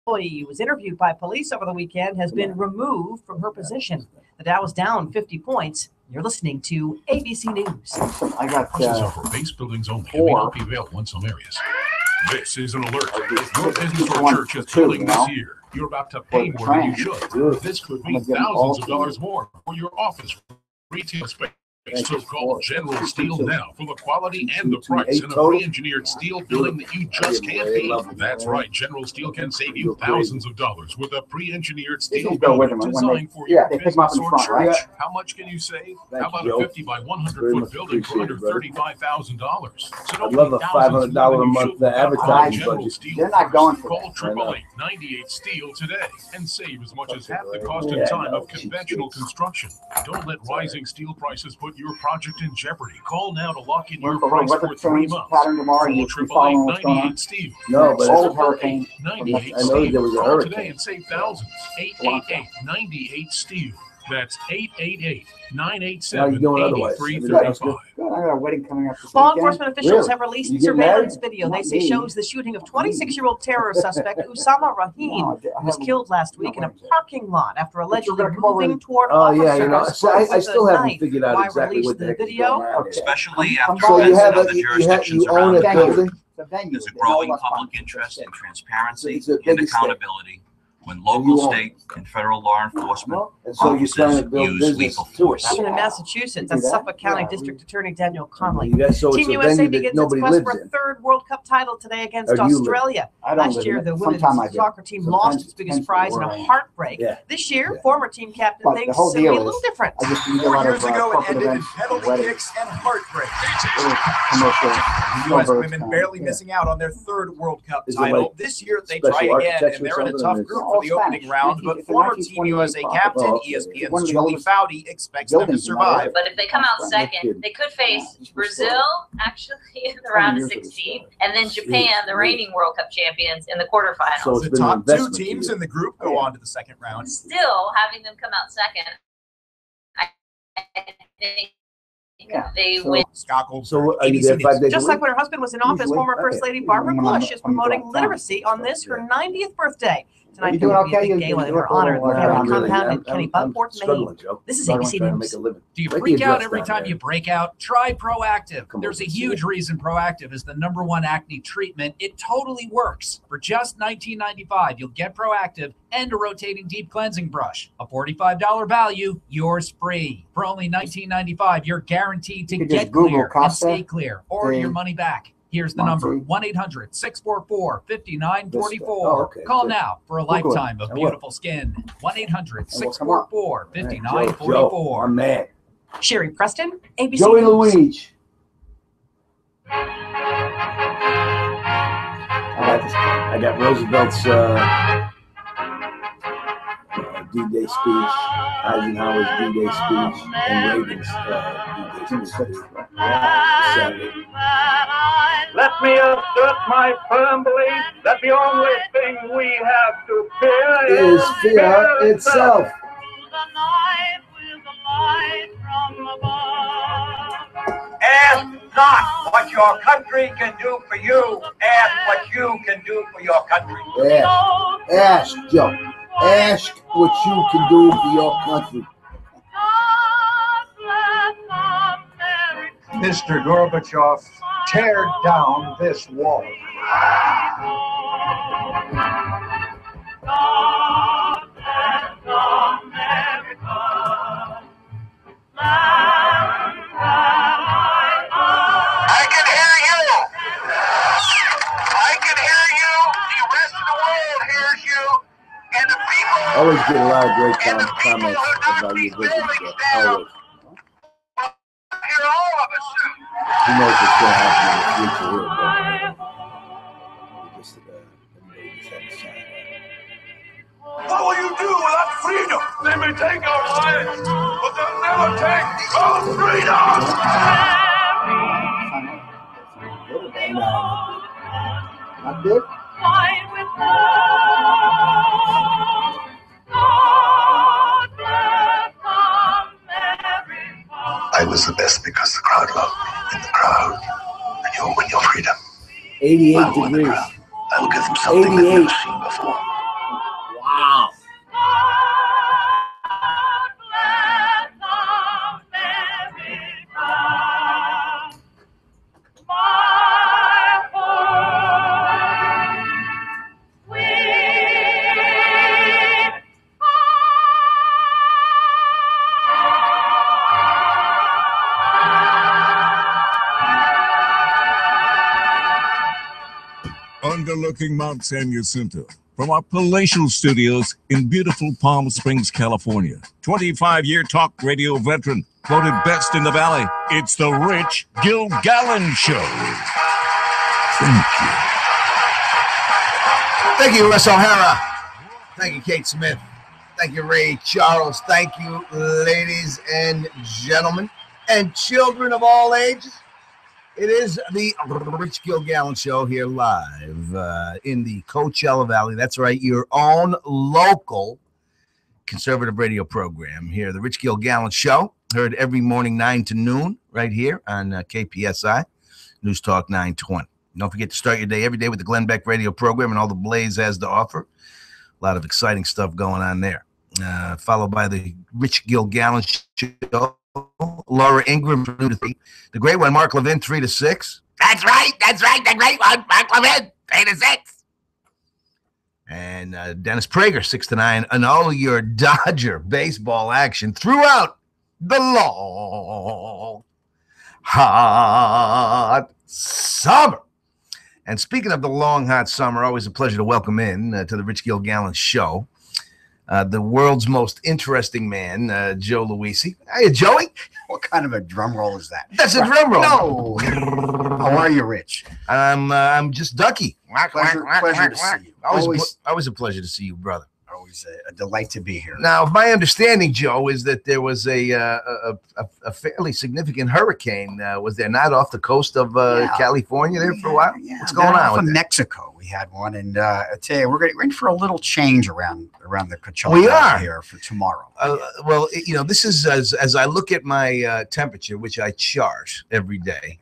employee who was interviewed by police over the weekend has been removed from her position. The Dow is down 50 points. You're listening to ABC News. I got Prices are for base buildings only and may not be available in some areas. This is an alert. If your business or church is building this year, you're about to pay more than you should. This could mean thousands of dollars more for your office, retail space. So call General Steel now for the quality and the price in a pre-engineered steel building that you just can't beat. That's right. General Steel can save you thousands of dollars with a pre-enginered steel building designed for your business or church. How much can you save? How about a 50 by 100 foot building for under $35,000? So I'd love a $500 a month advertising budget. They're not going for Call 888-98 Steel today and save as much as half the cost and time of conventional construction. Don't let rising steel prices put your project in jeopory. Call now to lock in your price for 3 months. Call 888-98 Steel. No, but old hurricane. 98 I know there was a Call hurricane today and save thousands. 888-98 Steel. That's 888-987-8335. I got a wedding coming up this Law weekend. enforcement officials have released surveillance video they say shows the shooting of 26-year-old terror suspect Usama Rahim was killed last week in a parking lot after allegedly moving toward officers. I still haven't figured out exactly what the video. Especially after So you events in have other jurisdictions around own the a country. building. There's a growing public interest in transparency It's the and biggest accountability when local, state, and federal law enforcement And so you're trying to officers build use business lethal to force. it. In Massachusetts, that's Suffolk County District Attorney Daniel Conley. So it's Team a USA venue that begins its nobody quest lives for a in. third World Cup title today against Or do you Australia. I don't Last live year, in the it. women's Sometime I do. soccer team Sometimes lost its biggest depends prize in where I a am. heartbreak. Yeah. This year, Yeah. former team captain But the thinks whole it'll be deal a is, little different. I just need a 4 lot years of ago, it corporate ended in events, penalty weddings, kicks and heartbreak. commercial. The U.S. women barely missing out on their third World Cup Is it title. like This year, they special try again, architecture and they're in a or tough something? group It's for the all opening Spanish. round, but It's a former Team 1928 USA property. captain, Oh, okay. ESPN's One of the Julie oldest Foudy expects them to buildings in survive. But if they come out second, they could face Brazil, actually, in the round of 16, and then Japan, the reigning World Cup champions, in the quarterfinals. So it's The been an top two investment teams to you. in the group go on to the second round. Still, having them come out second, I think they win. Skockle, So are you there 5 days Just a like week? when her husband was in office, Usually. former First Lady Barbara Bush is promoting literacy on this, her 90th birthday. Tonight, You there doing will be a okay? big You gala in doing her honor. okay? Kevin I'm really- Compound and Kenny I'm Buckport, struggling, Maine. Joe. This is I'm ABC trying to News. make a living. Do you Make freak me out adjust every down time there. you break out? Try Proactive. Come on, There's a let's see huge it. reason Proactive is the #1 acne treatment. It totally works. For just $19.95, you'll get Proactive and a rotating deep cleansing brush. A $45 value, yours free. For only $19.95, you're guaranteed to You could just get Google clear and Costa, stay clear, or the your money back. Here's the number, Monty. 1-800-644-5944. Oh, okay, Call good. now for a Google it. lifetime of I will. beautiful skin. And we'll come up. Joe, 1-800-644-5944. I'm mad. Sherry Preston, ABC Joey News. Luigi. I got Roosevelt's D-Day speech, Eisenhower's D-Day speech, and Reagan's D-Day speech. Saturday. Let me assert my firm belief that the only thing we have to fear Is fear itself. Ask not what your country can do for you. Ask what you can do for your country. Ask, Joe. Ask what you can do for your country. Mr. Gorbachev, tear down this wall. I can hear you. I can hear you. The rest of the world hears you. And the people. I always get a lot of great And the people comments who knock about these your visit, buildings Joe. down Always. hear all of us soon. Who knows what's going to happen in the future here, but just, everybody just had to sign What will you do without freedom? They may take our lives, but they'll never take our freedom. Not good? I was the best because the crowd loved me. In the crowd, and you'll win your freedom. 88 I will win the degrees. crowd. I will give them something they've 88. never seen before. overlooking Mount San Jacinto. From our palatial studios in beautiful Palm Springs, California. 25-year talk radio veteran, voted best in the Valley. It's the Rich Gilgallon Show. Thank you. Thank you, Russ O'Hara. Thank you, Kate Smith. Thank you, Ray Charles. Thank you, ladies and gentlemen, and children of all ages. It is the Rich Gilgallon Show here live in the Coachella Valley. That's right, your own local conservative radio program here. The Rich Gilgallon Show, heard every morning 9 to noon right here on KPSI, Newstalk 920. Don't forget to start your day every day with the Glenn Beck radio program and all the Blaze has to offer. A lot of exciting stuff going on there. Followed by the Rich Gilgallon Show. Laura Ingram from 2 to 3. The great one, Mark Levin, 3 to 6. That's right. The great one, Mark Levin, 3 to 6. And Dennis Prager, 6 to 9. And all your Dodger baseball action throughout the long, hot summer. And speaking of the long, hot summer, always a pleasure to welcome in to the Rich Gilgallon Show, the world's most interesting man, Joe Luisi. Hey, Joey. What kind of a drum roll is that? That's a drum roll. No. How are you, Rich? I'm just Ducky. Pleasure to see you. Always a pleasure to see you, brother. Always a delight to be here. Now, my understanding, Joe, is that there was a fairly significant hurricane. Was there not off the coast of California there for a while? Yeah, what's going on with Mexico? We had one, and I tell you, we're in for a little change around the Coachella. We are here for tomorrow. Well, this is as I look at my temperature, which I chart every day.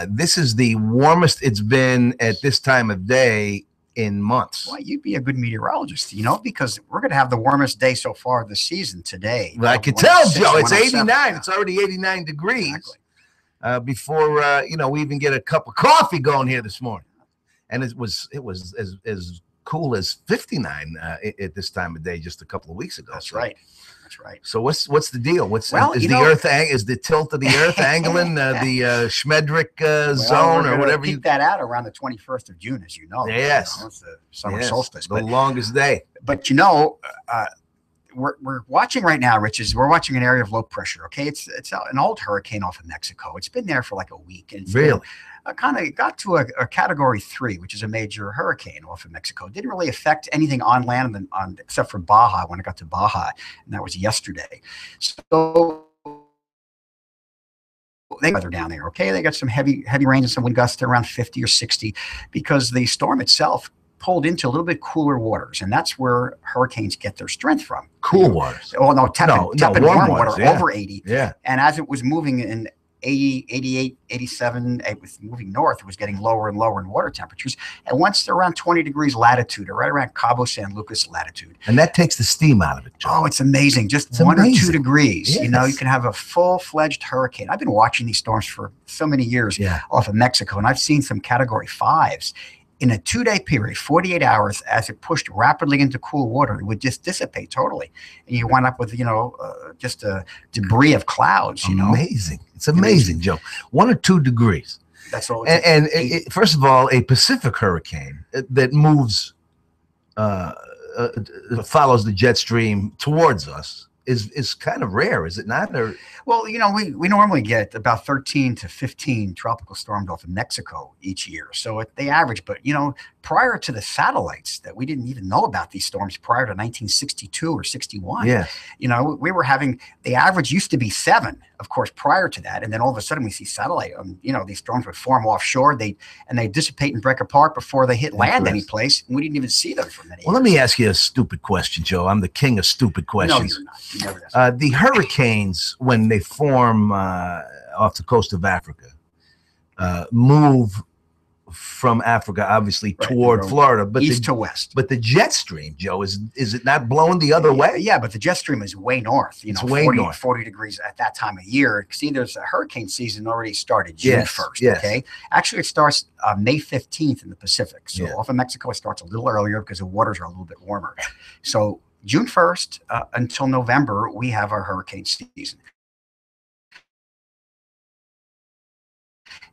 This is the warmest it's been at this time of day in months. Well, you'd be a good meteorologist, because we're going to have the warmest day so far this season today. Well, I could tell, Joe. It's 89. Yeah. It's already 89 degrees. Exactly. Before we even get a cup of coffee going here this morning, and it was as cool as 59 at this time of day just a couple of weeks ago. That's right. That's right. So what's the deal? Is the tilt of the Earth angling the Schmedrick zone or whatever? Keep that out around the 21st of June, as you know. Yes, it's the summer solstice, the longest day. But we're watching right now, Rich. We're watching an area of low pressure. Okay, it's an old hurricane off of Mexico. It's been there for like a week, and really. Kind of got to a category 3, which is a major hurricane off of Mexico. It didn't really affect anything on land except for Baja when it got to Baja, and that was yesterday. So they weather down there. Okay, they got some heavy rain and some wind gusts around 50 or 60 because the storm itself pulled into a little bit cooler waters, and that's where hurricanes get their strength from. Cool waters. Oh no, tepid warm water, over 80. Yeah. And as it was moving in 80, 88, 87, it was moving north. It was getting lower and lower in water temperatures. And once they're around 20 degrees latitude, or right around Cabo San Lucas latitude. And that takes the steam out of it, Joe. Oh, it's amazing. Just 1 or 2 degrees. Yes. You can have a full-fledged hurricane. I've been watching these storms for so many years off of Mexico, and I've seen some category 5s. In a 2-day period, 48 hours, as it pushed rapidly into cool water, it would just dissipate totally. And you wind up with, just a debris of clouds, Amazing. It's amazing, Joe. 1 or 2 degrees. That's all. And first of all, a Pacific hurricane that moves, follows the jet stream towards us is kind of rare, is it not? Or well, we normally get about 13 to 15 tropical storms off of Mexico each year. So they average, but prior to the satellites that we didn't even know about these storms prior to 1962 or 61. Yeah. We were having, the average used to be 7, of course, prior to that. And then all of a sudden we see satellite, these storms would form offshore. They dissipate and break apart before they hit land any place. And we didn't even see them for many years. Let me ask you a stupid question, Joe. I'm the king of stupid questions. No, you're not. You never ask. The hurricanes, when they form off the coast of Africa, move from Africa, obviously, toward Florida, but east to west. But the jet stream, Joe, is it not blowing the other way? Yeah, but the jet stream is way north. It's way north. 40 degrees at that time of year. See, there's a hurricane season already started June 1st. Yes. Okay, actually, it starts May 15th in the Pacific. So off of Mexico, it starts a little earlier because the waters are a little bit warmer. So June 1st until November, we have our hurricane season.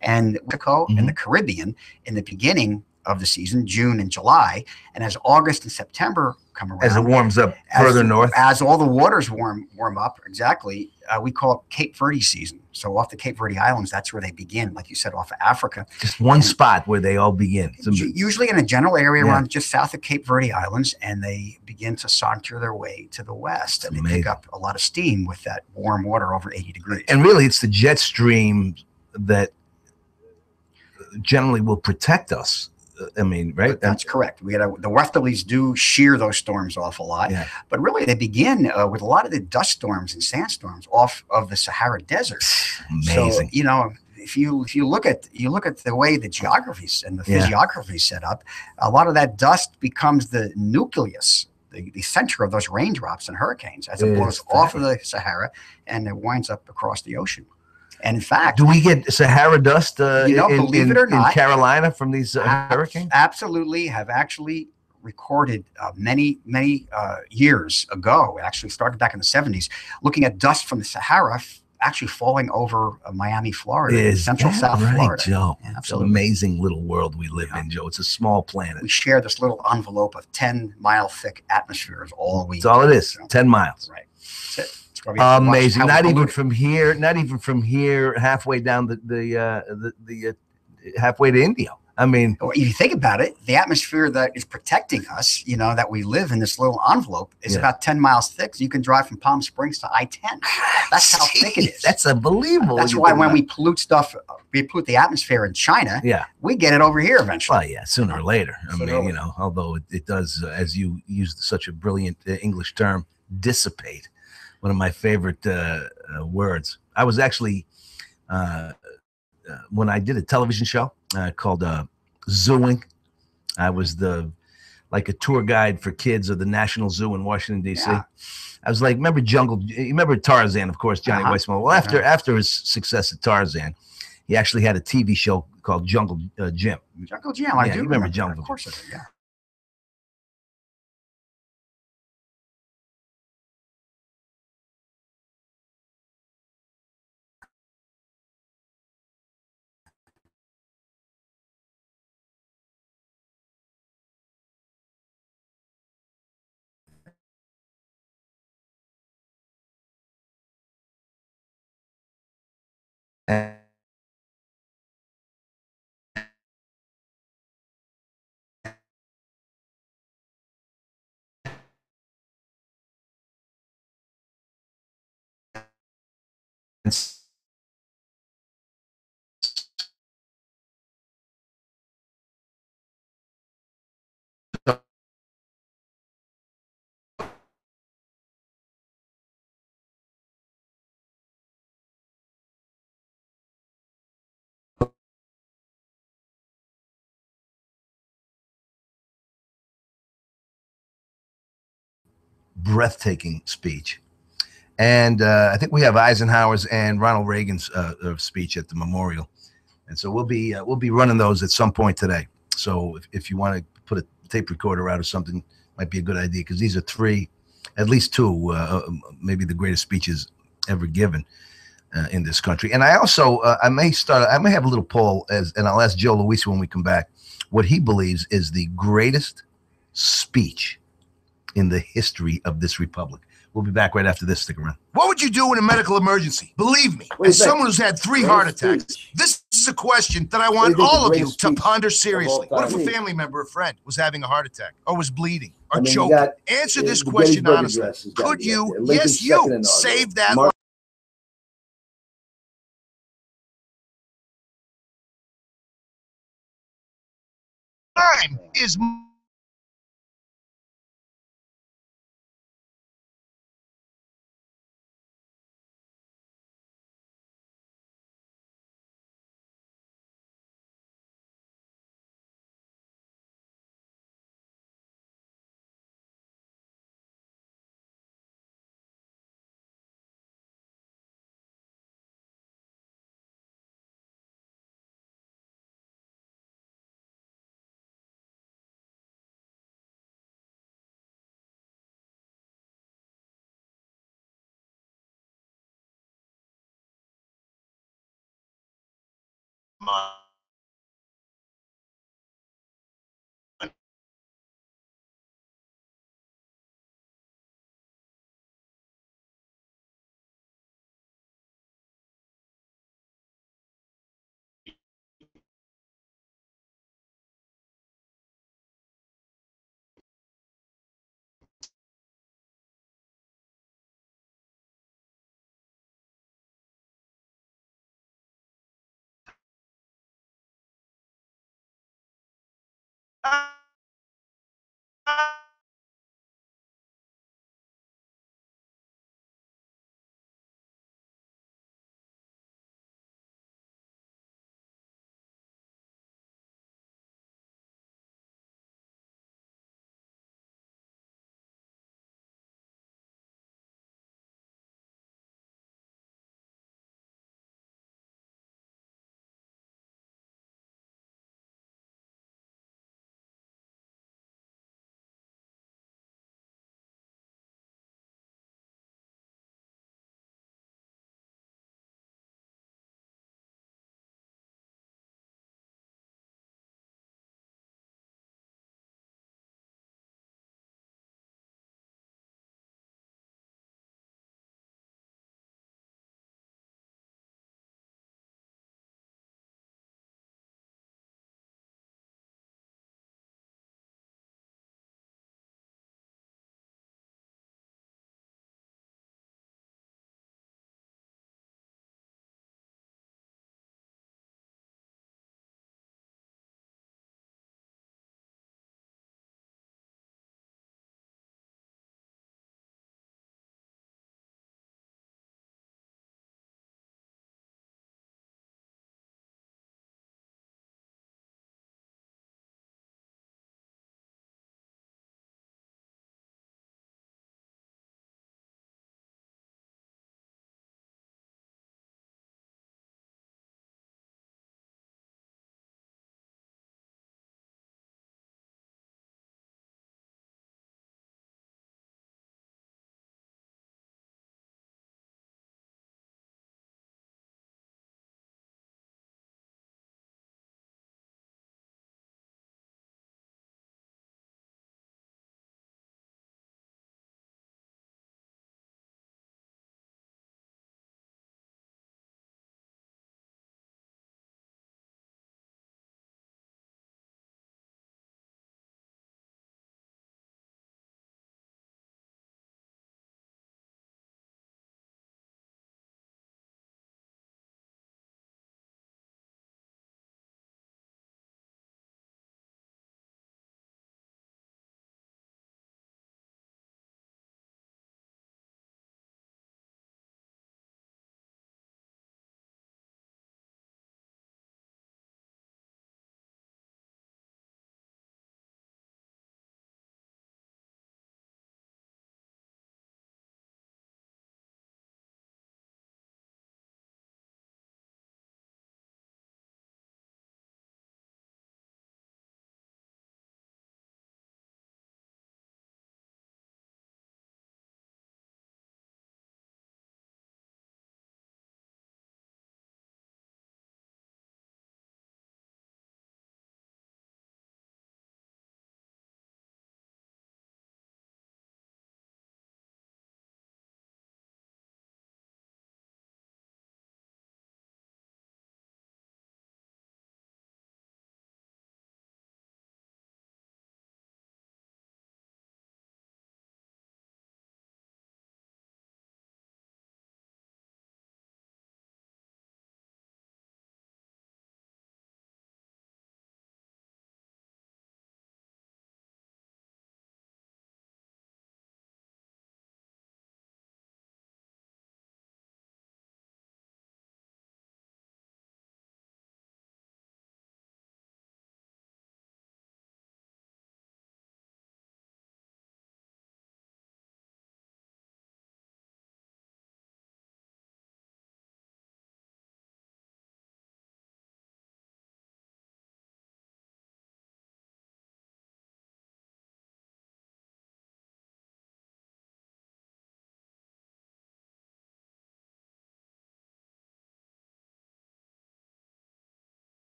And Mexico and the Caribbean, in the beginning, of the season, June and July. And as August and September come around, as it warms up further north, as all the waters warm up, exactly, we call it Cape Verde season. So off the Cape Verde Islands, that's where they begin, like you said, off of Africa. Just one spot where they all begin. Usually in a general area around just south of Cape Verde Islands, and they begin to saunter their way to the west. And they pick up a lot of steam with that warm water over 80 degrees. And really, it's the jet stream that generally will protect us. I mean, right? That's correct. The westerlies do shear those storms off a lot, but really they begin with a lot of the dust storms and sandstorms off of the Sahara Desert. Amazing. So, if you look at the way the geography and the physiography is set up, a lot of that dust becomes the nucleus, the center of those raindrops and hurricanes as it blows off of the Sahara and it winds up across the ocean. And in fact, do we get Sahara dust believe it or not, in Carolina from these hurricanes? Absolutely, have actually recorded many years ago. It actually started back in the 70s, looking at dust from the Sahara actually falling over Miami, Florida, central South Florida. Joe? Yeah, it's an amazing little world we live in, Joe. It's a small planet. We share this little envelope of 10-mile thick atmosphere. Is all we. That's all it is. So, 10 miles. Right. Amazing. Not even from here. Halfway down the halfway to India. I mean, if you think about it, the atmosphere that is protecting us, that we live in this little envelope, is about 10 miles thick. So you can drive from Palm Springs to I-10. That's how thick it is. That's unbelievable. That's why when we pollute the atmosphere in China, we get it over here eventually. Well, yeah, sooner or later. I mean, although it does, as you used such a brilliant English term, dissipate. One of my favorite words. I was actually, when I did a television show called Zooing, I was like a tour guide for kids of the National Zoo in Washington, D.C. Yeah. I was like, remember Tarzan, of course, Johnny Weissmuller. Well, after his success at Tarzan, he actually had a TV show called Jungle Jim. Jungle Jim, I do remember Jungle Jim. Of course I do, yeah. Breathtaking speech. And I think we have Eisenhower's and Ronald Reagan's speech at the memorial. And so we'll be running those at some point today. So if you want to put a tape recorder out or something, might be a good idea, because these are at least two, maybe the greatest speeches ever given in this country. And I also, I may have a little poll, and I'll ask Joe Luisi when we come back what he believes is the greatest speech in the history of this republic. We'll be back right after this. Stick around. What would you do in a medical emergency? Believe me, as someone who's had 3 heart attacks, this is a question that I want all of you to ponder seriously. What if a family member or friend was having a heart attack, or was bleeding, or choking? Answer this question honestly. Could you, yes, you, save that life? Time is Ah!